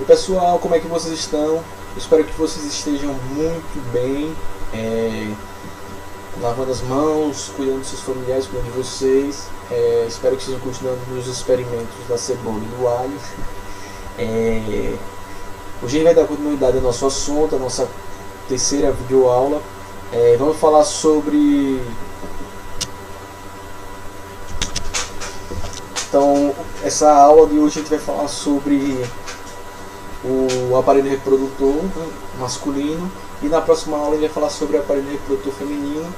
pessoal, como é que vocês estão? Espero que vocês estejam muito bem, lavando as mãos, cuidando dos seus familiares, cuidando de vocês. Espero que estejam continuando nos experimentos da cebola e do alho. Hoje a gente vai dar continuidade ao nosso assunto, a nossa terceira videoaula. Vamos falar sobre... Então, essa aula de hoje a gente vai falar sobre o aparelho reprodutor masculino, e na próxima aula a gente vai falar sobre o aparelho reprodutor feminino.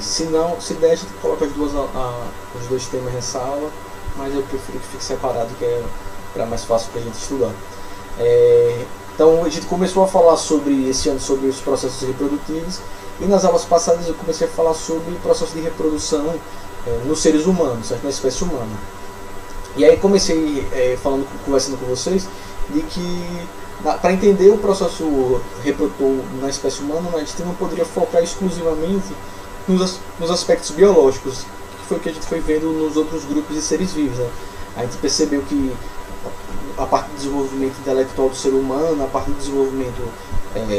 Se der, a gente coloca os dois temas nessa aula, mas eu prefiro que fique separado, que é mais fácil para a gente estudar. Então a gente começou a falar esse ano sobre os processos reprodutivos, e nas aulas passadas eu comecei a falar sobre o processo de reprodução nos seres humanos, certo? Na espécie humana. E aí comecei conversando com vocês de que para entender o processo reprodutor na espécie humana, a gente não poderia focar exclusivamente nos aspectos biológicos, que foi o que a gente foi vendo nos outros grupos de seres vivos, né? A gente percebeu que a parte do desenvolvimento intelectual do ser humano, a parte do desenvolvimento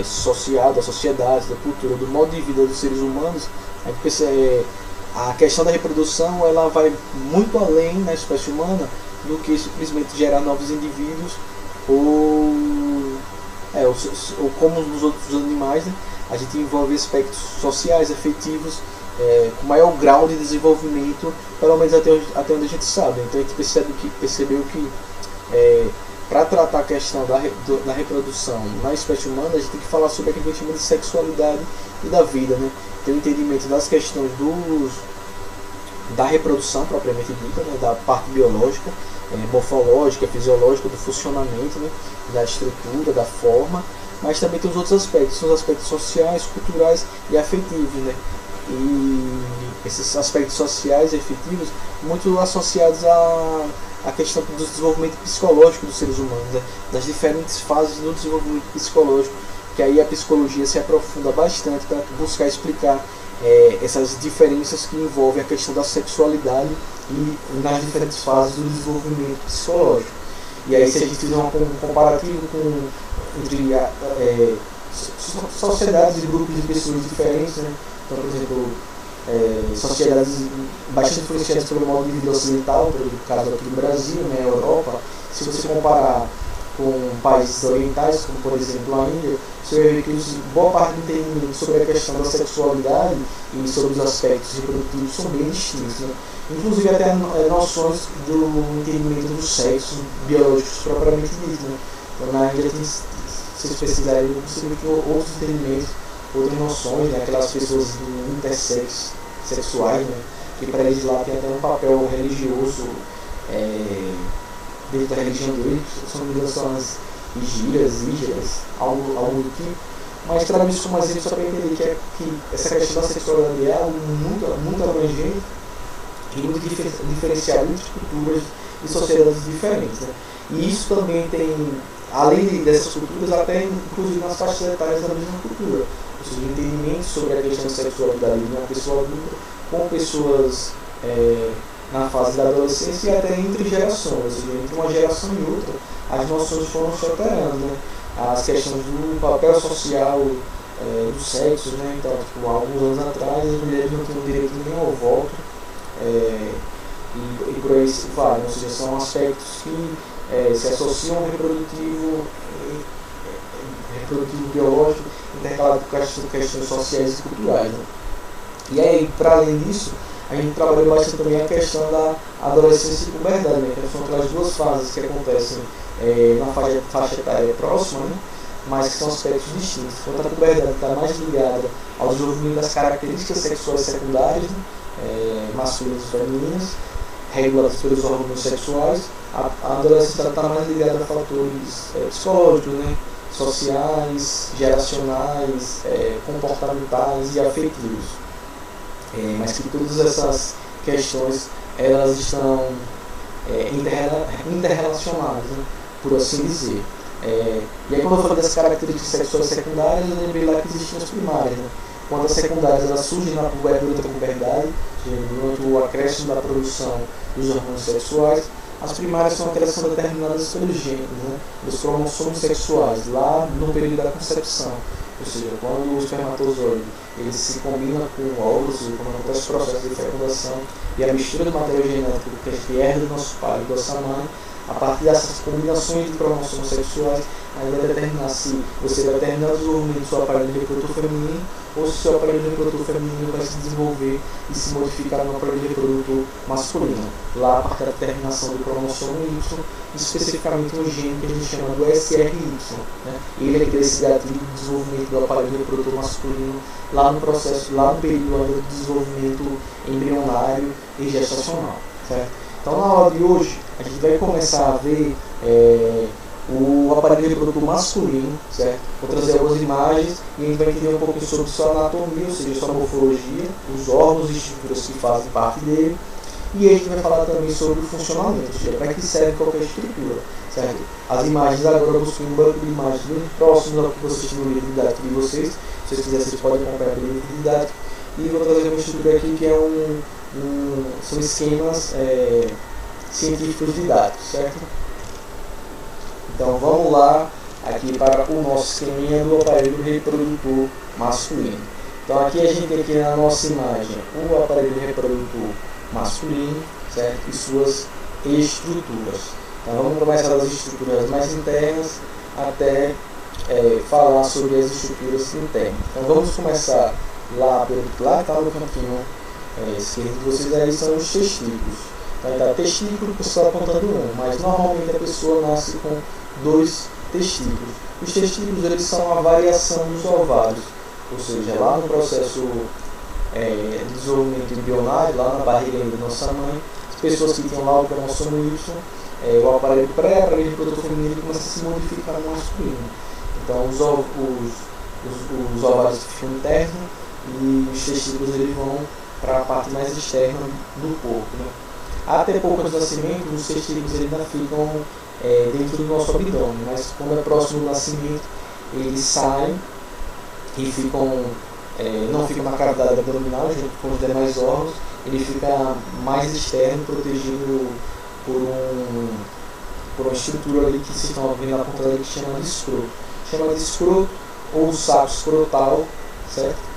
social, da sociedade, da cultura, do modo de vida dos seres humanos, a gente percebe, a questão da reprodução ela vai muito além na espécie humana do que simplesmente gerar novos indivíduos ou como nos outros animais, né? A gente envolve aspectos sociais, afetivos, com maior grau de desenvolvimento, pelo menos até onde a gente sabe. Então a gente percebeu que para tratar a questão da reprodução na espécie humana, a gente tem que falar sobre aquilo que a gente chama de sexualidade e da vida, né? Ter o entendimento das questões da reprodução propriamente dita, né? Da parte biológica, morfológica, fisiológica, do funcionamento, né? Da estrutura, da forma, mas também tem os outros aspectos, são os aspectos sociais, culturais e afetivos, né? E esses aspectos sociais e afetivos muito associados à questão do desenvolvimento psicológico dos seres humanos, né? Das diferentes fases do desenvolvimento psicológico, que aí a psicologia se aprofunda bastante para buscar explicar essas diferenças que envolvem a questão da sexualidade e nas diferentes fases do desenvolvimento psicológico. E aí, se a gente fizer um comparativo entre sociedades e grupos de pessoas diferentes, né? Então, por exemplo, sociedades bastante influenciadas pelo modo de vida ocidental, pelo caso aqui do Brasil, né, Europa, se você comparar com países orientais, como por exemplo a Índia, você vai ver que boa parte do entendimento sobre a questão da sexualidade e sobre os aspectos reprodutivos são bem distintos, né? Inclusive até noções do entendimento do sexo biológicos propriamente dito, né? Então na Índia, se vocês pesquisarem, você vê que outros entendimentos, outras noções, né? Aquelas pessoas intersexuais, né? Que para eles lá tem até um papel religioso dentro da religião deles, são as ígiras, algo do tipo. Mas trago isso como exemplo só para entender que essa questão da sexualidade é algo muito abrangente e muito diferenciado entre culturas e sociedades diferentes, né? E isso também tem, além dessas culturas, até inclusive nas faixas etárias da mesma cultura. Ou seja, o entendimento sobre a questão da sexualidade de uma pessoa adulta com pessoas na fase da adolescência e até entre gerações, ou seja, entre uma geração e outra, as noções foram se alterando, né? As questões do papel social do sexo, né? Então, tipo, há alguns anos atrás, as mulheres não tinham direito nem ao voto, e por aí se vai, ou seja, são aspectos que se associam ao reprodutivo biológico, intercalado com questões sociais e culturais, né? E aí, para além disso, a gente trabalhou bastante também a questão da adolescência e puberdade, né? Que são aquelas duas fases que acontecem na faixa etária próxima, né? Mas que são aspectos distintos. Enquanto a puberdade está mais ligada ao desenvolvimento das características sexuais secundárias, né? Masculinas e femininas, reguladas pelos hormônios sexuais, a adolescência está mais ligada a fatores psicológicos, né? Sociais, geracionais, comportamentais e afetivos. Mas que todas essas questões elas estão interrelacionadas, né? Por assim dizer. E aí, quando eu falei das características sexuais secundárias, eu lembrei lá que existiam as primárias, né? Quando as secundárias elas surgem durante a puberdade, durante o acréscimo da produção dos hormônios sexuais, As primárias são aquelas que são determinadas pelos genes, né, dos cromossomos sexuais, lá no período da concepção. Ou seja, quando o espermatozoide ele se combina com o óvulo, quando acontece o processo de fecundação e a mistura do material genético que a gente herda do nosso pai e da nossa mãe, a partir dessas combinações de cromossomos sexuais, aí vai determinar se você vai terminar o desenvolvimento do seu aparelho reprodutor feminino ou se o seu aparelho reprodutor feminino vai se desenvolver e se modificar no aparelho reprodutor masculino. Lá, a partir da terminação do cromossomo Y, especificamente um gene que a gente chama do SRY. Né? Ele é que desse gatilho de desenvolvimento do aparelho reprodutor masculino lá no processo, lá no período ainda do desenvolvimento embrionário e gestacional. Certo? Então, na aula de hoje, a gente vai começar a ver o aparelho reprodutor masculino, certo? Vou trazer algumas imagens e a gente vai entender um pouquinho sobre sua anatomia, ou seja, sua morfologia, os órgãos e estruturas que fazem parte dele. E a gente vai falar também sobre o funcionamento, ou seja, para que serve qualquer estrutura, certo? As imagens agora eu busquei um banco de imagens muito próximos ao que vocês têm no livro didático de vocês. Se vocês quiserem, vocês podem acompanhar pelo livro didático. E vou trazer uma estrutura aqui que é são esquemas científicos didáticos, certo? Então vamos lá aqui para o nosso esqueminha do aparelho reprodutor masculino. Então aqui a gente tem aqui na nossa imagem o aparelho reprodutor masculino, certo? E suas estruturas. Então vamos começar das estruturas mais internas até falar sobre as estruturas internas. Então vamos começar lá está no cantinho esquerdo de vocês, aí são os testículos. Então, testículo, o pessoal apontando um, mas normalmente a pessoa nasce com 2 testículos. Os testículos eles são a variação dos ovários, ou seja, lá no processo de desenvolvimento embrionário, lá na barriga da nossa mãe, as pessoas que tinham lá o cromossomo Y, o aparelho pré-aparelho reprodutor feminino começa a se modificar no masculino. Então os ovários ficam internos e os testículos eles vão para a parte mais externa do corpo. Né? Até pouco antes do nascimento, os testículos eles ainda ficam dentro do nosso abdômen, mas quando é próximo do nascimento, eles saem e ficam, não ficam na cavidade abdominal junto com os demais órgãos, ele fica mais externo, protegido por uma estrutura ali que se estão vendo na ponta dele que chama de escroto. Chama de escroto ou saco escrotal, certo?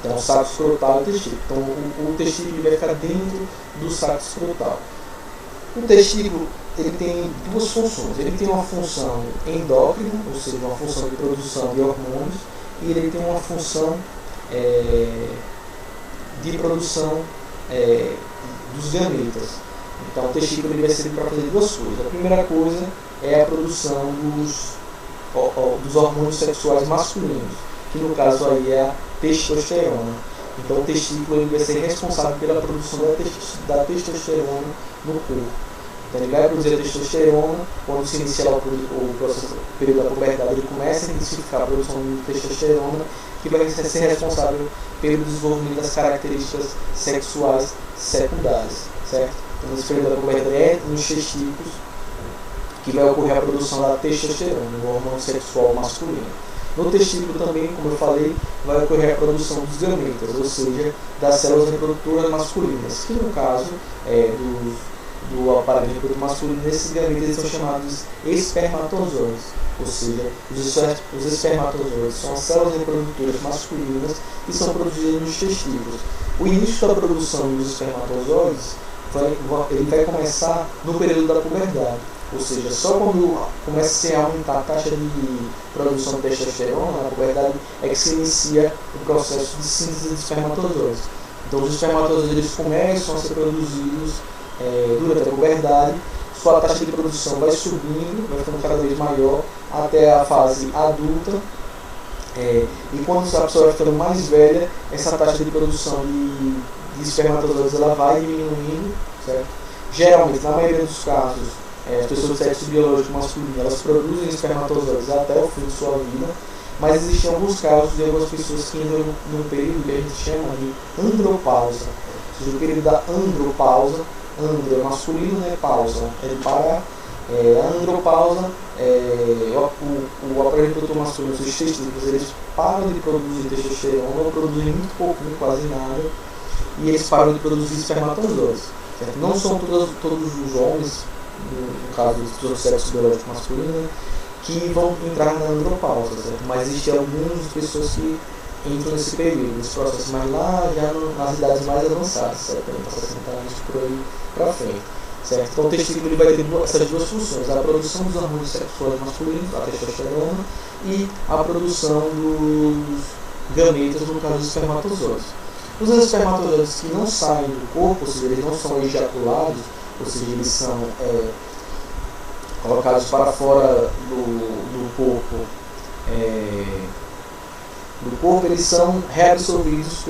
Então, o saco escrotal é o testículo. Então, o testículo vai ficar dentro do saco escrotal. O testículo ele tem 2 funções. Ele tem uma função endócrina, ou seja, uma função de produção de hormônios, e ele tem uma função de produção dos gametas. Então, o testículo ele vai servir para fazer 2 coisas. A primeira coisa é a produção dos hormônios sexuais masculinos, que no caso aí é a testosterona. Então o testículo ele vai ser responsável pela produção da testosterona no corpo. Então ele vai produzir a testosterona, quando se inicia o processo, o período da puberdade, ele começa a intensificar a produção de testosterona, que vai ser responsável pelo desenvolvimento das características sexuais secundárias, certo? Então nesse período da puberdade é nos testículos que vai ocorrer a produção da testosterona, o hormônio sexual masculino. No testículo também, como eu falei, vai ocorrer a produção dos gametas, ou seja, das células reprodutoras masculinas, que no caso do aparelho reprodutor masculino, esses gametas são chamados espermatozoides, ou seja, os espermatozoides são as células reprodutoras masculinas que são produzidas nos testículos. O início da produção dos espermatozoides ele vai começar no período da puberdade. Ou seja, só quando começa a aumentar a taxa de produção de testosterona, na puberdade, é que se inicia o processo de síntese de espermatozoides. Então, os espermatozoides eles começam a ser produzidos durante a puberdade, sua taxa de produção vai subindo, vai ficando cada vez maior, até a fase adulta. E quando a pessoa vai ficando mais velha, essa taxa de produção de espermatozoides ela vai diminuindo, certo? Geralmente, na maioria dos casos, as pessoas de sexo biológico masculino elas produzem espermatozoides até o fim de sua vida, mas existem alguns casos de algumas pessoas que entram num período que a gente chama de andropausa, ou seja, o período da andropausa, andro é masculino, né, pausa é de parar, a andropausa, o aparelho reprodutor masculino, os testículos, eles param de produzir testosterona, ou produzem muito pouco, quase nada, e eles param de produzir espermatozoides. certo? Não são todos os homens, no caso do sexo biológico masculino, que vão entrar na andropausa, certo? Mas existem algumas pessoas que entram nesse período, nesse processo, mas lá já nas idades mais avançadas, certo? Então, 60 anos por aí para frente, certo? Então o testículo ele vai ter essas duas funções: a produção dos hormônios sexuais masculinos, a testosterona, e a produção dos gametas, no caso dos espermatozoides. Os espermatozoides que não saem do corpo, ou seja, eles não são ejaculados, ou seja, eles são colocados para fora do corpo, eles são reabsorvidos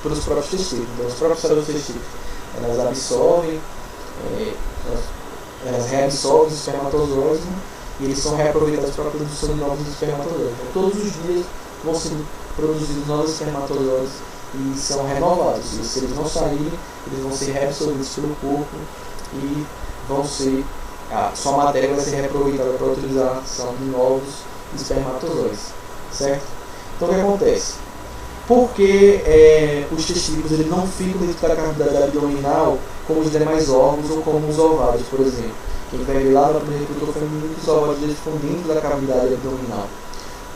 pelos próprios testículos. Então, os próprios células testículos, elas absorvem, elas reabsorvem os espermatozoides, né, e eles são reaproveitados para a produção de novos espermatozoides. Então, todos os dias vão sendo produzidos novos espermatozoides e são renovados. E se eles não saírem, eles vão ser reabsorvidos pelo corpo e vão ser, sua matéria vai ser reaproveitada para a utilização de novos espermatozoides, certo? Então o que acontece? Porque os testículos eles não ficam dentro da cavidade abdominal como os demais órgãos ou como os ovários, por exemplo. Quem vai ver lá no primeiro reprodutor feminino, que os ovários eles ficam dentro da cavidade abdominal.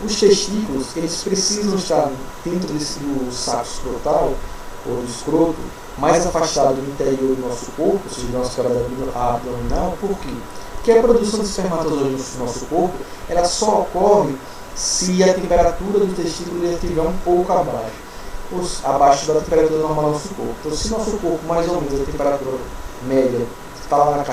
Os testículos, eles precisam estar dentro do saco escrotal, ou do escroto, mais afastado do interior do nosso corpo, ou seja, da nossa cavidade abdominal. Por quê? Porque a produção de espermatozoides no nosso corpo, ela só ocorre se a temperatura do testículo estiver um pouco abaixo da temperatura normal do nosso corpo. Então, se o nosso corpo, mais ou menos, a temperatura média está lá na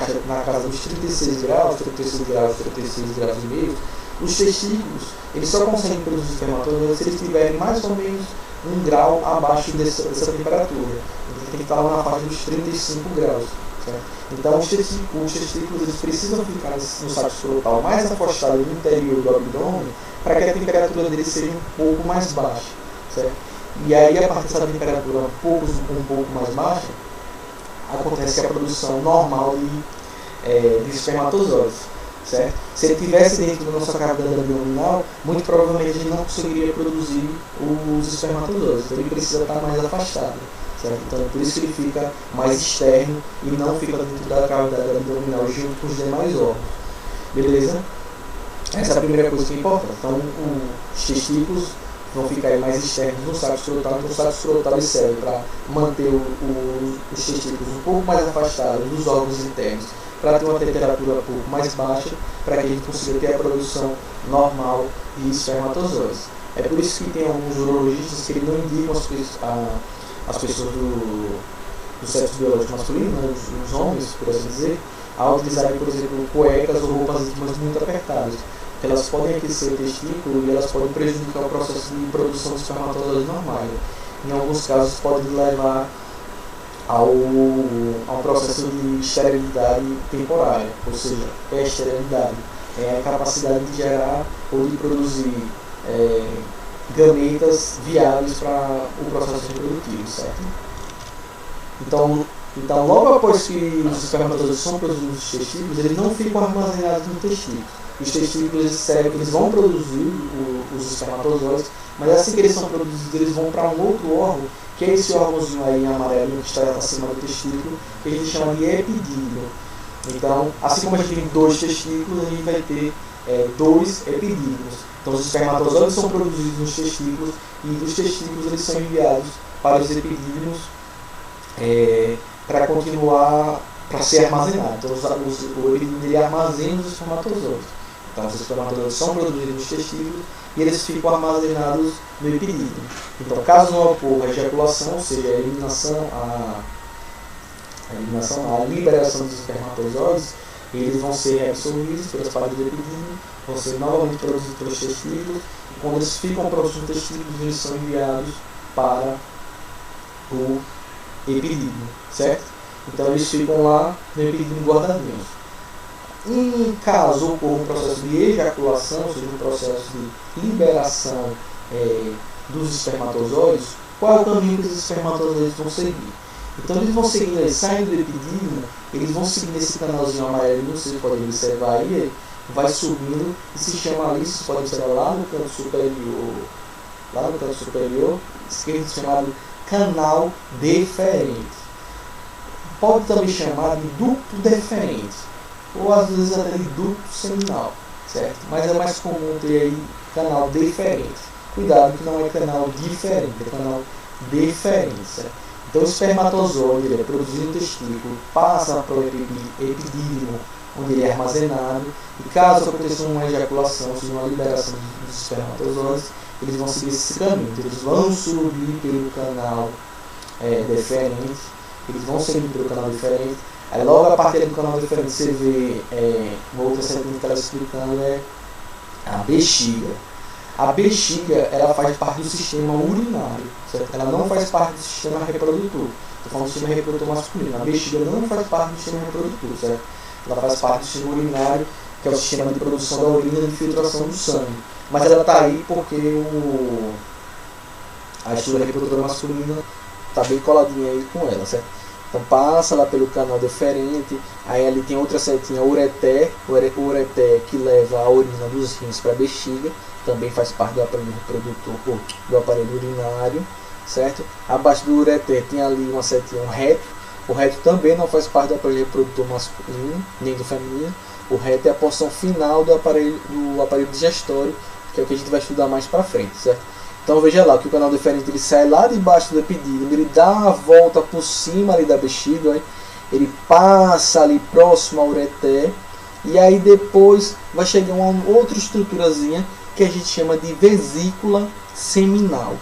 casa dos 36 graus, 36 graus, 36 graus e meio, os testículos, eles só conseguem produzir espermatozoides se eles estiverem mais ou menos 1 grau abaixo dessa temperatura. Então, tem que estar lá na faixa dos 35 graus. Certo? Então, os testículos eles precisam ficar no saco escrotal mais afastado do interior do abdômen para que a temperatura deles seja um pouco mais baixa. Certo? E aí, a partir dessa temperatura um pouco mais baixa, acontece a produção normal de espermatozoides. Certo? Se ele estivesse dentro da nossa cavidade abdominal, muito provavelmente ele não conseguiria produzir os espermatozoides. Então ele precisa estar mais afastado. Certo? Então por isso que ele fica mais externo e não fica dentro da cavidade abdominal junto com os demais órgãos. Beleza? Essa é a primeira coisa que importa. Então os testículos vão ficar mais externos no saco escrotal. Então o saco escrotal serve para manter os testículos um pouco mais afastados dos órgãos internos, para ter uma temperatura um pouco mais baixa, para que a gente consiga ter a produção normal de espermatozoides. É por isso que tem alguns urologistas que não indicam as pessoas do sexo biológico masculino, né, os homens, por assim dizer, a utilizarem, por exemplo, cuecas ou roupas íntimas muito apertadas, porque elas podem aquecer o testículo e elas podem prejudicar o processo de produção de espermatozoides normais. Em alguns casos pode levar ao processo de esterilidade temporária, ou seja, esterilidade é a capacidade de gerar ou de produzir gametas viáveis para o processo reprodutivo, certo? Então logo após que os espermatozoides são produzidos nos testículos, eles não ficam armazenados no testículo. Os testículos eles vão produzir os espermatozoides, mas assim que eles são produzidos, eles vão para um outro órgão, que é esse órgãozinho aí em amarelo que está acima do testículo, que a gente chama de epidídimo. Então, assim como a gente tem 2 testículos, a gente vai ter 2 epidídimos. Então, os espermatozoides são produzidos nos testículos e dos testículos eles são enviados para os epidídimos para continuar, para ser armazenado. Então, o epidídimo ele armazena os espermatozoides. Então, os espermatozoides são produzidos nos testículos e eles ficam armazenados no epidídimo. Então, caso não ocorra a ejaculação, ou seja, a liberação dos espermatozoides, eles vão ser reabsorvidos pelas paredes do epidídimo, vão ser novamente produzidos pelos testículos, e quando eles ficam próximos dos testículos, eles são enviados para o epidídimo, certo? Então, eles ficam lá no epidídimo guardadinhos. Em caso ocorra um processo de ejaculação, ou seja, um processo de liberação dos espermatozoides, qual é o caminho que os espermatozoides vão seguir? Então eles vão seguindo, eles saem do epidídimo, eles vão seguindo esse canalzinho amarelo, vocês podem observar aí, vai subindo e se chama ali, vocês podem observar lá no canto superior, esquerdo, chamado canal deferente. pode também chamar de ducto deferente, ou às vezes até de ducto seminal, certo? Mas é mais comum ter aí canal deferente. Cuidado que não é canal diferente, é canal deferente, certo? Então o espermatozoide ele é produzido no testículo, passa para o epidídimo, onde ele é armazenado, e caso aconteça uma ejaculação, ou seja, uma liberação dos espermatozoides, eles vão seguir esse caminho. Então, eles vão subir pelo canal deferente, eles vão seguir pelo canal deferente. Aí logo a partir do canal deferente você vê uma outra setinha que ela explicando é a bexiga. A bexiga ela faz parte do sistema urinário, certo? Ela não faz parte do sistema reprodutor. Estou falando do sistema reprodutor masculino. A bexiga não faz parte do sistema reprodutor, certo? Ela faz parte do sistema urinário, que é o sistema de produção da urina e de filtração do sangue. Mas ela está aí porque a estrutura reprodutora masculina está bem coladinha aí com ela, certo? Então passa lá pelo canal deferente, aí ali tem outra setinha, ureter, o ureter que leva a urina dos rins para a bexiga, também faz parte do aparelho reprodutor, ou do aparelho urinário, certo? Abaixo do ureter tem ali uma setinha, um reto. O reto também não faz parte do aparelho reprodutor masculino, nem do feminino. O reto é a porção final do aparelho digestório, que é o que a gente vai estudar mais para frente, certo? Então veja lá que o canal deferente ele sai lá debaixo do epidídimo, ele dá uma volta por cima ali da bexiga, ó, ele passa ali próximo ao ureter, e aí depois vai chegar uma outra estruturazinha que a gente chama de vesícula seminal.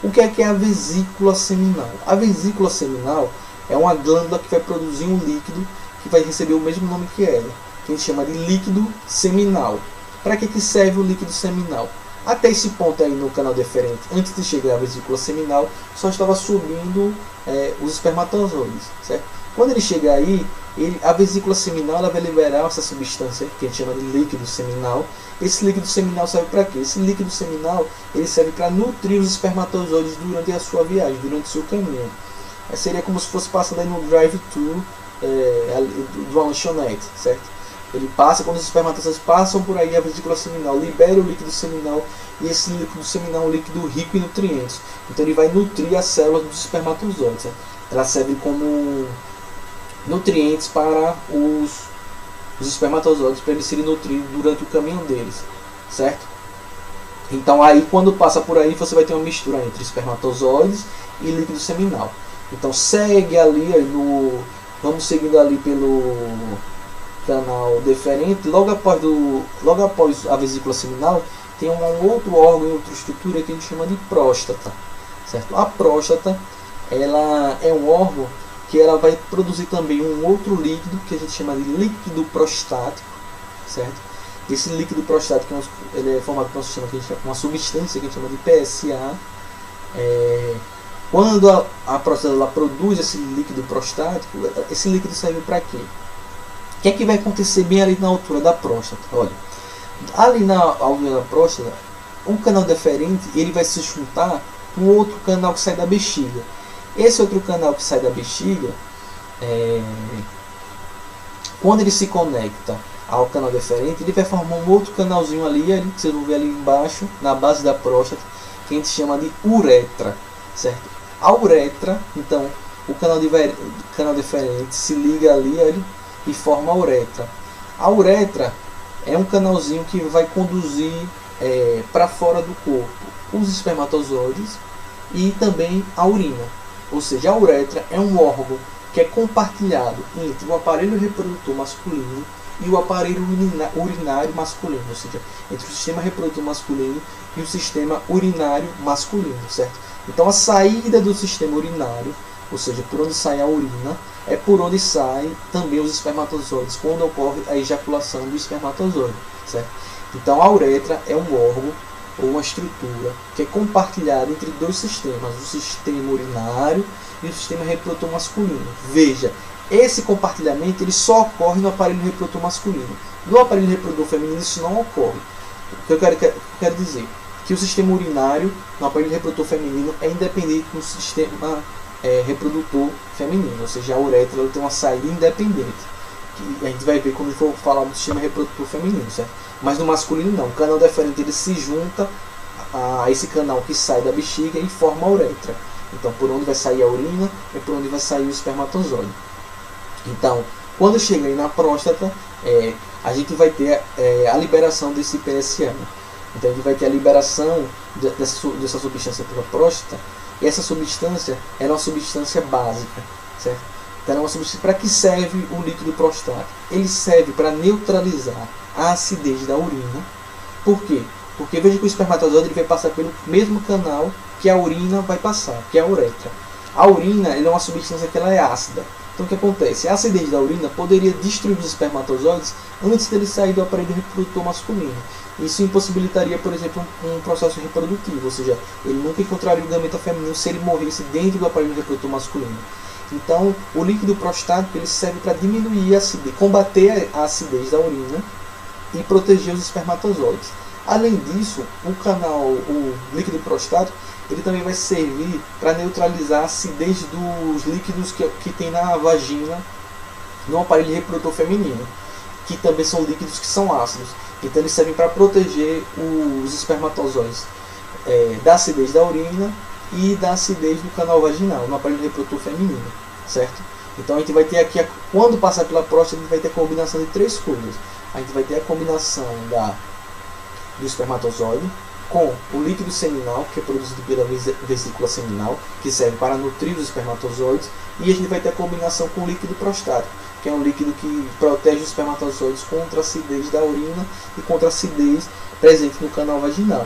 O que é a vesícula seminal? A vesícula seminal é uma glândula que vai produzir um líquido que vai receber o mesmo nome que ela, que a gente chama de líquido seminal. Para que serve o líquido seminal? Até esse ponto aí no canal deferente, antes de chegar à vesícula seminal, só estava subindo os espermatozoides, certo? Quando ele chegar aí, a vesícula seminal ela vai liberar essa substância que a gente chama de líquido seminal. Esse líquido seminal serve para quê? Esse líquido seminal ele serve para nutrir os espermatozoides durante a sua viagem, durante o seu caminho. Seria como se fosse passando aí no drive-thru de uma lanchonete, certo? Ele passa, quando os espermatozoides passam por aí, a vesícula seminal libera o líquido seminal, e esse líquido seminal é um líquido rico em nutrientes. Então ele vai nutrir as células dos espermatozoides, certo? Ela serve como nutrientes para os espermatozoides, para eles serem nutridos durante o caminho deles, certo? Então aí quando passa por aí, você vai ter uma mistura entre espermatozoides e líquido seminal. Então segue ali vamos seguindo ali pelo canal deferente. Logo após a vesícula seminal tem um outro órgão, outra estrutura que a gente chama de próstata, certo? A próstata ela é um órgão que ela vai produzir também um outro líquido que a gente chama de líquido prostático, certo? Esse líquido prostático ele é formado por uma substância que a gente chama de PSA. Quando a próstata ela produz esse líquido prostático, esse líquido serve para quê? O que é que vai acontecer bem ali na altura da próstata? Olha, ali na altura da próstata, um canal deferente ele vai se juntar com outro canal que sai da bexiga. Esse outro canal que sai da bexiga, quando ele se conecta ao canal deferente, ele vai formar um outro canalzinho ali que vocês vão ver ali embaixo, na base da próstata, que a gente chama de uretra, certo? A uretra, então, o canal deferente se liga ali e forma a uretra. A uretra é um canalzinho que vai conduzir para fora do corpo os espermatozoides e também a urina. Ou seja, a uretra é um órgão que é compartilhado entre o aparelho reprodutor masculino e o aparelho urinário masculino, ou seja, entre o sistema reprodutor masculino e o sistema urinário masculino, certo? Então a saída do sistema urinário, ou seja, por onde sai a urina, é por onde saem também os espermatozoides, quando ocorre a ejaculação do espermatozoide, certo? Então a uretra é um órgão ou uma estrutura que é compartilhada entre dois sistemas, o sistema urinário e o sistema reprodutor masculino. Veja, esse compartilhamento ele só ocorre no aparelho reprodutor masculino. No aparelho reprodutor feminino isso não ocorre. O que eu quero dizer? Que o sistema urinário no aparelho reprodutor feminino é independente do sistema reprodutor feminino, ou seja, a uretra ela tem uma saída independente, que a gente vai ver quando for falar do sistema reprodutor feminino, certo? Mas no masculino não, o canal deferente ele se junta a esse canal que sai da bexiga e forma a uretra. Então por onde vai sair a urina é por onde vai sair o espermatozoide. Então, quando chega aí na próstata, a gente vai ter a liberação desse PSA. Então a gente vai ter a liberação dessa substância pela próstata. E essa substância é uma substância básica, certo? Então é uma substância. Para que serve o líquido prostático? Ele serve para neutralizar a acidez da urina. Por quê? Porque veja que o espermatozoide ele vai passar pelo mesmo canal que a urina vai passar, que é a uretra. A urina é uma substância que ela é ácida. Então o que acontece? A acidez da urina poderia destruir os espermatozoides antes dele sair do aparelho reprodutor masculino. Isso impossibilitaria, por exemplo, um processo reprodutivo, ou seja, ele nunca encontraria o gameta feminino se ele morresse dentro do aparelho reprodutor masculino. Então, o líquido prostático ele serve para diminuir a acidez, combater a acidez da urina e proteger os espermatozoides. Além disso, o líquido prostático ele também vai servir para neutralizar a acidez dos líquidos que tem na vagina no aparelho reprodutor feminino, que também são líquidos que são ácidos. Então eles servem para proteger os espermatozoides da acidez da urina e da acidez do canal vaginal, no aparelho reprodutor feminino, certo? Então a gente vai ter aqui, quando passar pela próstata, a gente vai ter a combinação de três coisas. A gente vai ter a combinação do espermatozoide com o líquido seminal, que é produzido pela vesícula seminal, que serve para nutrir os espermatozoides, e a gente vai ter a combinação com o líquido prostático, que é um líquido que protege os espermatozoides contra a acidez da urina e contra a acidez presente no canal vaginal.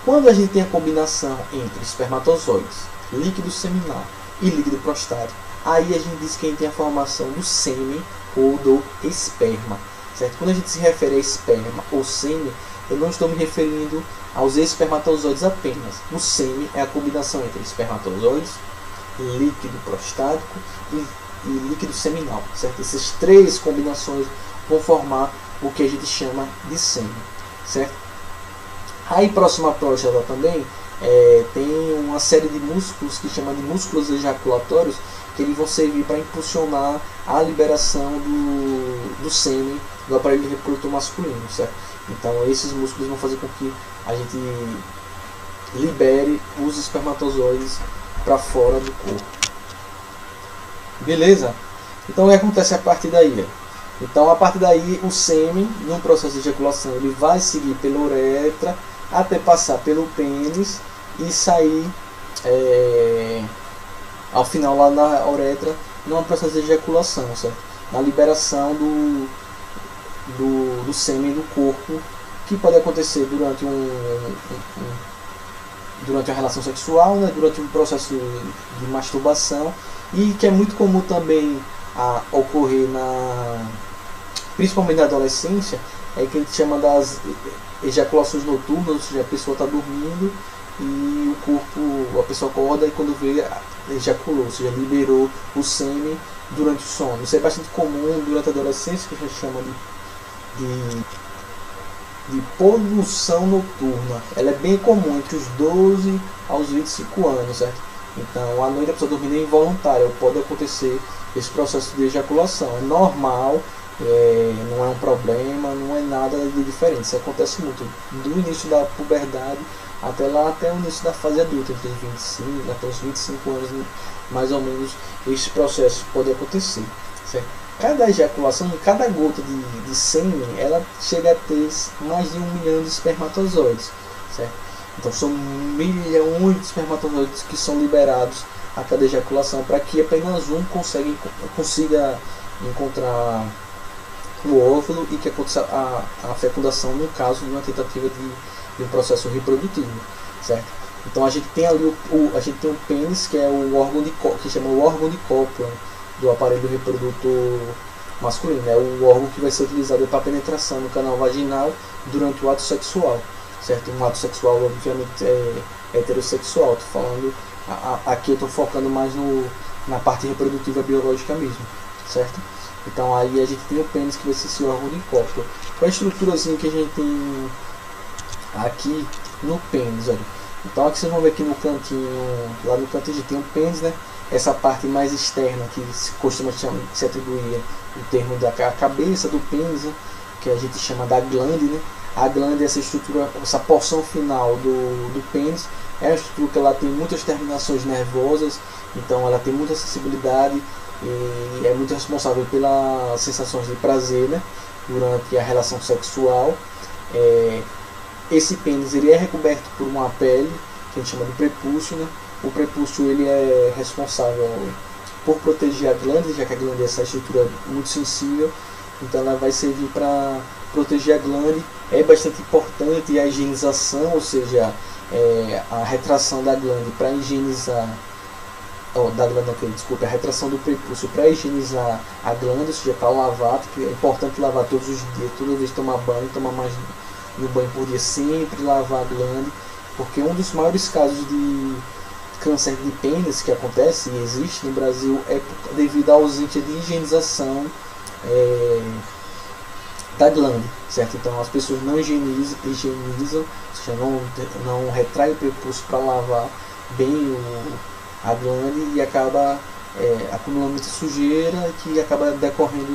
Quando a gente tem a combinação entre espermatozoides, líquido seminal e líquido prostático, aí a gente diz que a gente tem a formação do sêmen ou do esperma, certo? Quando a gente se refere a esperma ou sêmen, eu não estou me referindo aos espermatozoides apenas. O sêmen é a combinação entre espermatozoides, líquido prostático e líquido seminal, certo? Essas três combinações vão formar o que a gente chama de sêmen, certo? Aí próximo à próstata também tem uma série de músculos que chama de músculos ejaculatórios, que eles vão servir para impulsionar a liberação do sêmen do aparelho reprodutor masculino, certo? Então esses músculos vão fazer com que a gente libere os espermatozoides para fora do corpo. Beleza? Então o que acontece a partir daí? Então a partir daí o sêmen, num processo de ejaculação, ele vai seguir pela uretra até passar pelo pênis e sair ao final lá na uretra, num processo de ejaculação, certo? Na liberação do sêmen do corpo, que pode acontecer durante durante a relação sexual, né? Durante um processo de masturbação, e que é muito comum também ocorrer principalmente na adolescência, é que a gente chama das ejaculações noturnas, ou seja, a pessoa está dormindo e a pessoa acorda e quando vê, ejaculou, ou seja, liberou o sêmen durante o sono. Isso é bastante comum durante a adolescência, que a gente chama de poluição noturna. Ela é bem comum entre os 12 aos 25 anos, certo? Então, à noite a pessoa dormindo é involuntária, pode acontecer esse processo de ejaculação. É normal, não é um problema, não é nada de diferente. Isso acontece muito do início da puberdade até o início da fase adulta, entre os 25 até os 25 anos, mais ou menos, esse processo pode acontecer, certo? Cada ejaculação, cada gota de sêmen, ela chega a ter mais de 1 milhão de espermatozoides, certo? Então são milhões de espermatozoides que são liberados a cada ejaculação, para que apenas um consiga encontrar o óvulo e que aconteça a fecundação, no caso de uma tentativa de um processo reprodutivo, certo? Então a gente tem ali a gente tem o pênis, que é o órgão que chama o órgão de Copland do aparelho reprodutor masculino, é o órgão que vai ser utilizado para penetração no canal vaginal durante o ato sexual, certo? Um ato sexual obviamente heterossexual. Tô falando aqui, eu estou focando mais na parte reprodutiva biológica mesmo, certo? Então aí a gente tem o pênis, que vai ser esse órgão de Copland. Qual a estruturazinha que a gente tem aqui no pênis, olha. Então aqui vocês vão ver aqui no cantinho, lá no cantinho a gente tem o pênis, né? Essa parte mais externa, que se costuma se atribuir o termo da cabeça do pênis, né? Que a gente chama da glande, né? A glande é essa estrutura, essa porção final do pênis. É uma estrutura que ela tem muitas terminações nervosas, então ela tem muita sensibilidade e é muito responsável pelas sensações de prazer, né, durante a relação sexual. Esse pênis ele é recoberto por uma pele que a gente chama de prepúcio, né? O prepúcio ele é responsável por proteger a glândula, já que a glândula é essa estrutura muito sensível, então ela vai servir para proteger a glândula. É bastante importante a higienização, ou seja, a retração da glândula para higienizar, a retração do prepúcio para higienizar a glândula, ou seja, para lavar, porque é importante lavar todos os dias, toda vez que tomar banho, tomar mais de um banho por dia, sempre lavar a glândula, porque um dos maiores casos de câncer de pênis que acontece e existe no Brasil é devido à ausência de higienização da glândula, certo? Então as pessoas não higienizam, ou seja, não retraem o prepúcio para lavar bem a glândula e acaba acumulando muita sujeira que acaba decorrendo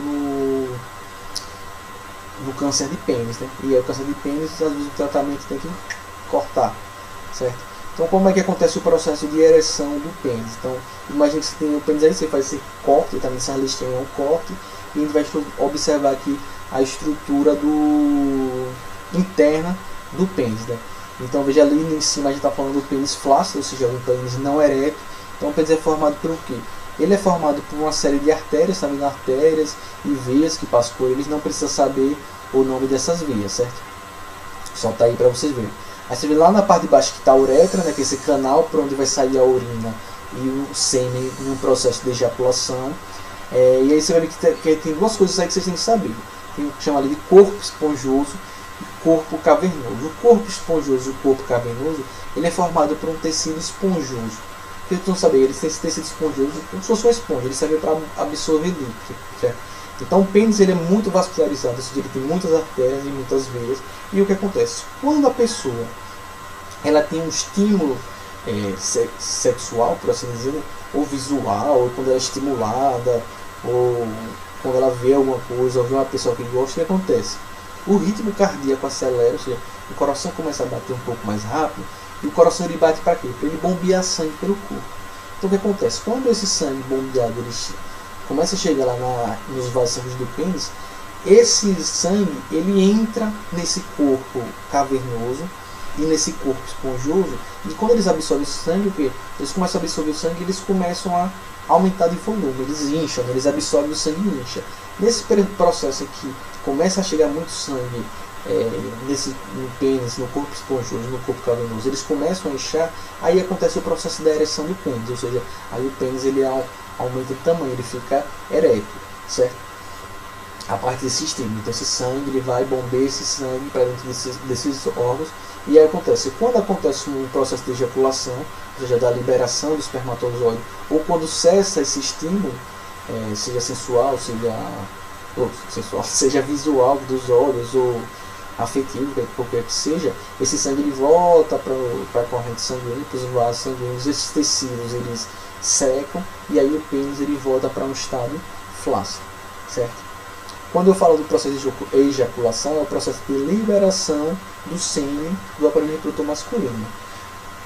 no câncer de pênis, né? E aí o câncer de pênis, às vezes o tratamento tem que cortar, certo? Então como é que acontece o processo de ereção do pênis? Então imagine que você tem o pênis aí, você faz esse corte, está nessa listinha, é um corte, e a gente vai observar aqui a estrutura interna do pênis, né? Então veja ali em cima a gente está falando do pênis flácido, ou seja, um pênis não ereto. Então o pênis é formado por o quê? Ele é formado por uma série de artérias, também artérias e veias que passam por eles. Não precisa saber o nome dessas veias, certo? Só tá aí para vocês verem. Aí você vê lá na parte de baixo que está a uretra, né, que é esse canal por onde vai sair a urina e o sêmen em um processo de ejaculação. E aí você vai ver que tem duas coisas aí que vocês têm que saber. Tem o que chama ali de corpo esponjoso e corpo cavernoso. O corpo esponjoso e o corpo cavernoso, ele é formado por um tecido esponjoso. Porque vocês não sabem, ele tem esse tecido esponjoso como se fosse uma esponja, ele serve para absorver líquido, certo? Então o pênis ele é muito vascularizado, ou seja, ele tem muitas artérias e muitas veias. E o que acontece? Quando a pessoa ela tem um estímulo sexual, por assim dizer, ou visual, ou quando ela é estimulada, ou quando ela vê alguma coisa, ou vê uma pessoa que gosta, o que acontece? O ritmo cardíaco acelera, ou seja, o coração começa a bater um pouco mais rápido, e o coração ele bate para quê? Para ele bombear sangue pelo corpo. Então o que acontece? Quando esse sangue bombeado ele começa a chegar lá nos vasos sanguíneos do pênis, esse sangue ele entra nesse corpo cavernoso e nesse corpo esponjoso, e quando eles absorvem esse sangue, o quê? Eles começam a absorver o sangue e eles começam a aumentar de volume, eles incham, eles absorvem o sangue e incham. Nesse processo aqui, começa a chegar muito sangue no pênis, no corpo esponjoso, no corpo cavernoso, eles começam a inchar, aí acontece o processo da ereção do pênis, ou seja, aí o pênis ele aumenta de tamanho, ele fica ereto, certo? A parte desse estímulo, então esse sangue ele vai bombear esse sangue para dentro desses órgãos, e aí acontece, quando acontece um processo de ejaculação, ou seja, da liberação do espermatozoide, ou quando cessa esse estímulo, seja sensual, seja visual dos olhos, ou afetivo, qualquer que seja, esse sangue ele volta para a corrente sanguínea, para os vasos sanguíneos, esses tecidos eles secam, e aí o pênis ele volta para um estado flácido, certo? Quando eu falo do processo de ejaculação, é o processo de liberação do sêmen do aparelho reprodutor masculino.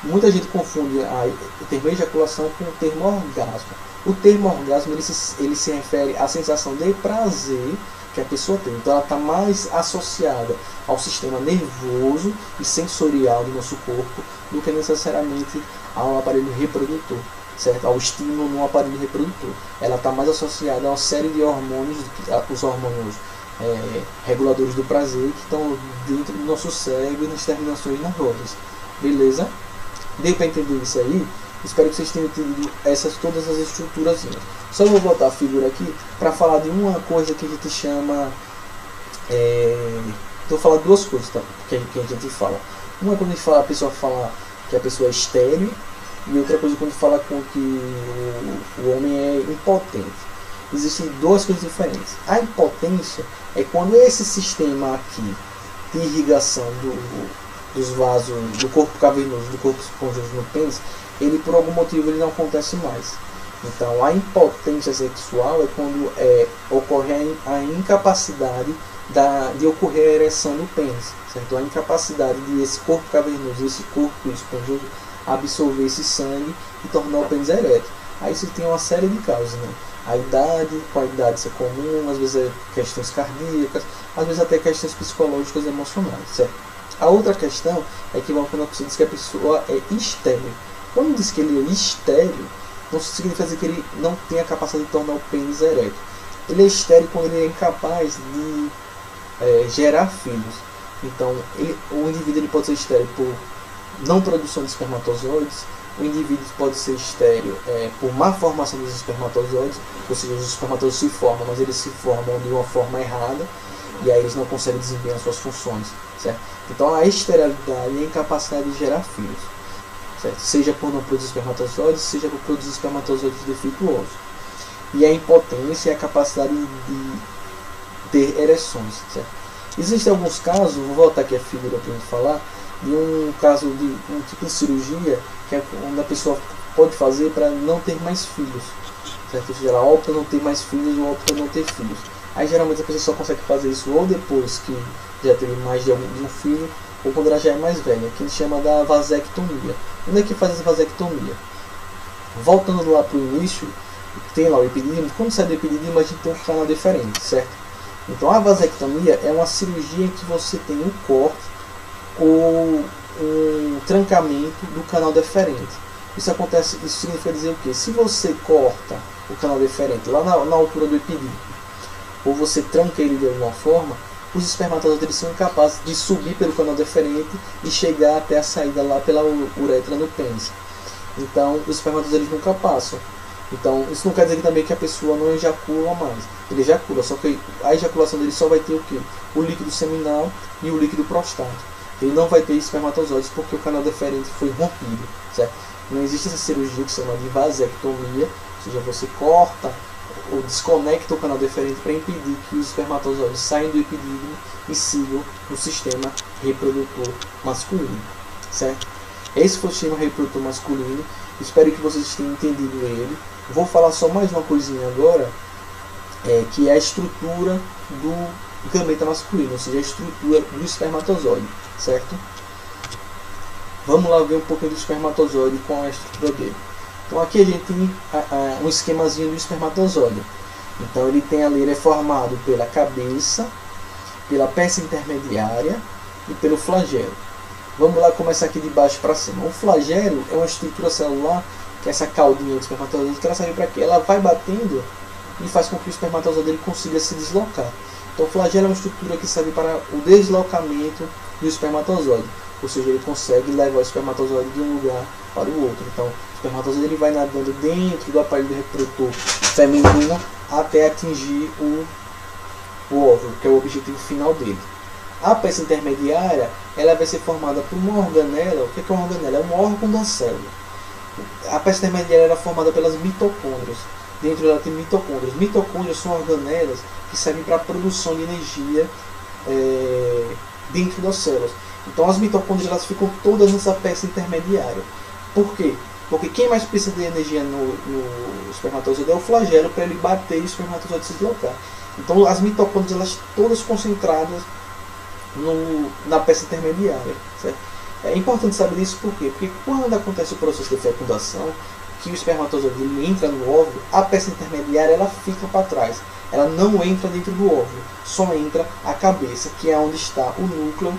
Muita gente confunde o termo ejaculação com o termo orgasmo. O termo orgasmo ele se refere à sensação de prazer que a pessoa tem. Então ela está mais associada ao sistema nervoso e sensorial do nosso corpo do que necessariamente ao aparelho reprodutor, certo? Ao estímulo no aparelho reprodutor. Ela está mais associada a uma série de hormônios, os hormônios reguladores do prazer que estão dentro do nosso cérebro e nas terminações nervosas. Beleza? Deu para entender isso aí? Espero que vocês tenham entendido todas as estruturas. Só vou botar a figura aqui para falar de uma coisa que a gente chama. Vou falar duas coisas, tá? que a gente fala. Uma é quando a gente fala, a pessoa fala que a pessoa é estéril, e outra coisa quando fala com que o homem é impotente. Existem duas coisas diferentes. A impotência é quando esse sistema aqui de irrigação dos vasos, do corpo cavernoso, do corpo esponjoso no pênis, ele por algum motivo ele não acontece mais. Então a impotência sexual é quando ocorre a incapacidade de ocorrer a ereção do pênis, certo? A incapacidade de esse corpo cavernoso, esse corpo esponjoso absorver esse sangue e tornar o pênis ereto. Aí você tem uma série de causas, né? a idade, com a idade isso é comum, às vezes é questões cardíacas, às vezes até questões psicológicas e emocionais, certo? A outra questão é que quando a pessoa diz que a pessoa é estéril. Quando diz que ele é estéril, não significa dizer que ele não tem a capacidade de tornar o pênis ereto. Ele é estéril quando ele é incapaz de gerar filhos. Então, o indivíduo ele pode ser estéril por não produção de espermatozoides, o indivíduo pode ser estéril por má formação dos espermatozoides, ou seja, os espermatozoides se formam, mas eles se formam de uma forma errada, e aí eles não conseguem desempenhar suas funções, certo? Então, a esterilidade é a incapacidade de gerar filhos, certo? Seja por não produzir espermatozoides, seja por produzir espermatozoides defeituosos. E a impotência é a capacidade de ter ereções, certo? Existem alguns casos, vou voltar aqui a figura para a gente falar, de um caso de um tipo de cirurgia que é onde a pessoa pode fazer para não ter mais filhos, certo? Ou seja, ela opta não ter mais filhos ou opta não ter filhos. Aí geralmente a pessoa só consegue fazer isso ou depois que já teve mais de um filho, ou quando ela já é mais velha, que a gente chama da vasectomia. Onde é que faz essa vasectomia? Voltando lá para o início, tem lá o epidídimo. Quando sai do epidídimo a gente tem um canal diferente, certo? Então a vasectomia é uma cirurgia em que você tem um corte ou um trancamento do canal deferente. Isso significa dizer o quê? Se você corta o canal deferente lá na altura do epidídimo, ou você tranca ele de alguma forma, os espermatozoides são incapazes de subir pelo canal deferente e chegar até a saída lá pela uretra no pênis. Então os espermatozoides nunca passam. Então isso não quer dizer também que a pessoa não ejacula mais. Ele ejacula, só que a ejaculação dele só vai ter o quê? O líquido seminal e o líquido prostático. Ele não vai ter espermatozoides porque o canal deferente foi rompido, certo? Não existe essa cirurgia que se chama de vasectomia, ou seja, você corta ou desconecta o canal deferente para impedir que os espermatozoides saiam do epidídimo e sigam no sistema reprodutor masculino, certo? Esse foi o sistema reprodutor masculino. Espero que vocês tenham entendido ele. Vou falar só mais uma coisinha agora, que é a estrutura do gameta masculino, ou seja, a estrutura do espermatozoide, certo? Vamos lá ver um pouquinho do espermatozoide com a estrutura dele. Então aqui a gente tem um esquemazinho do espermatozoide. Então ele é formado pela cabeça, pela peça intermediária e pelo flagelo. Vamos lá começar aqui de baixo para cima. O flagelo é uma estrutura celular, que é essa caldinha do espermatozoide, que ela serve para quê? Ela vai batendo e faz com que o espermatozoide ele consiga se deslocar. Então o flagelo é uma estrutura que serve para o deslocamento do espermatozoide. Ou seja, ele consegue levar o espermatozoide de um lugar para o outro. Então o espermatozoide ele vai nadando dentro do aparelho reprodutor feminino até atingir o óvulo, que é o objetivo final dele. A peça intermediária ela vai ser formada por uma organela. O que é uma organela? É um órgão da célula. A peça intermediária era formada pelas mitocôndrias. Dentro dela tem mitocôndrias. Mitocôndrias são organelas que servem para a produção de energia dentro das células. Então as mitocôndrias elas ficam todas nessa peça intermediária. Por quê? Porque quem mais precisa de energia no espermatozoide é o flagelo para ele bater e o espermatozoide se deslocar. Então as mitocôndrias elas todas concentradas na peça intermediária, certo? É importante saber isso por quê? Porque quando acontece o processo de fecundação, que o espermatozoide ele entra no óvulo, a peça intermediária ela fica para trás. Ela não entra dentro do óvulo, só entra a cabeça, que é onde está o núcleo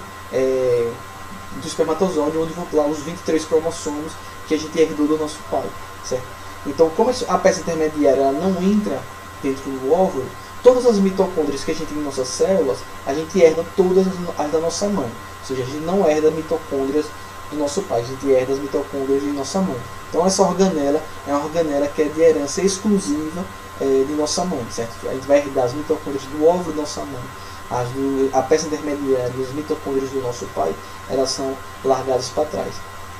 do espermatozoide, onde vão lá os 23 cromossomos que a gente herdou do nosso pai, certo? Então, como a peça intermediária ela não entra dentro do óvulo, todas as mitocôndrias que a gente tem em nossas células, a gente herda todas as da nossa mãe. Ou seja, a gente não herda mitocôndrias do nosso pai, a gente herda as mitocôndrias de nossa mãe. Então essa organela é uma organela que é de herança exclusiva de nossa mãe, certo? A gente vai herdar as mitocôndrias do óvulo de nossa mãe. A peça intermediária e as mitocôndrias do nosso pai, elas são largadas para trás,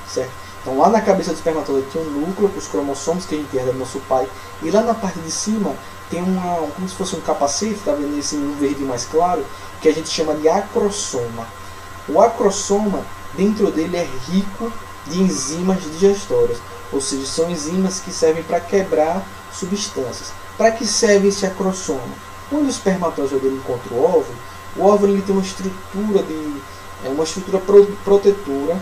certo? Então lá na cabeça do espermatozoide tem um núcleo, os cromossomos que a gente herda do nosso pai, e lá na parte de cima tem como se fosse um capacete, está vendo esse no verde mais claro, que a gente chama de acrossoma. O acrossoma, dentro dele é rico de enzimas digestórias, ou seja, são enzimas que servem para quebrar substâncias. Para que serve esse acrossoma? Quando o espermatozoide encontra o óvulo ele tem uma estrutura protetora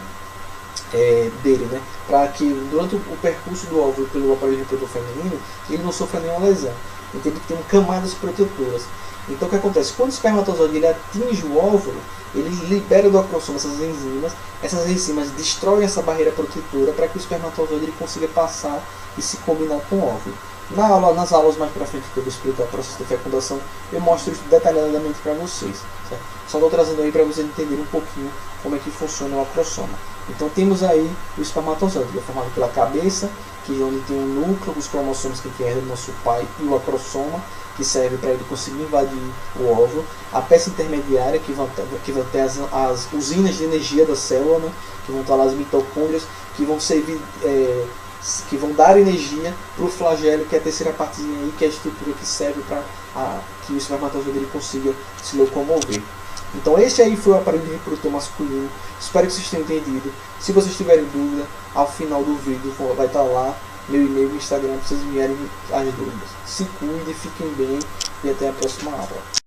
dele, né? Para que durante o percurso do óvulo pelo aparelho reprodutor feminino ele não sofra nenhuma lesão. entende que tem camadas protetoras. Então o que acontece? Quando o espermatozoide ele atinge o óvulo, ele libera do acrossoma essas enzimas destroem essa barreira protetora para que o espermatozoide ele consiga passar e se combinar com o óvulo. Nas aulas mais para frente que eu vou explicar o processo de fecundação, eu mostro isso detalhadamente para vocês. Certo? Só estou trazendo aí para vocês entenderem um pouquinho como é que funciona o acrossoma. Então temos aí o espermatozoide, que é formado pela cabeça, que é onde tem o núcleo, os cromossomos que herda do nosso pai, e o acrossoma, que serve para ele conseguir invadir o óvulo, a peça intermediária, que vão ter as usinas de energia da célula, né, que vão estar lá as mitocôndrias, que vão servir, que vão dar energia para o flagelo, que é a terceira partezinha aí, que é a estrutura que serve para que o espermatozoide ele consiga se locomover. Então esse aí foi o aparelho reprodutor masculino. Espero que vocês tenham entendido. Se vocês tiverem dúvida, ao final do vídeo vai estar lá meu e-mail no Instagram para vocês enviarem as dúvidas. Se cuidem, fiquem bem e até a próxima aula.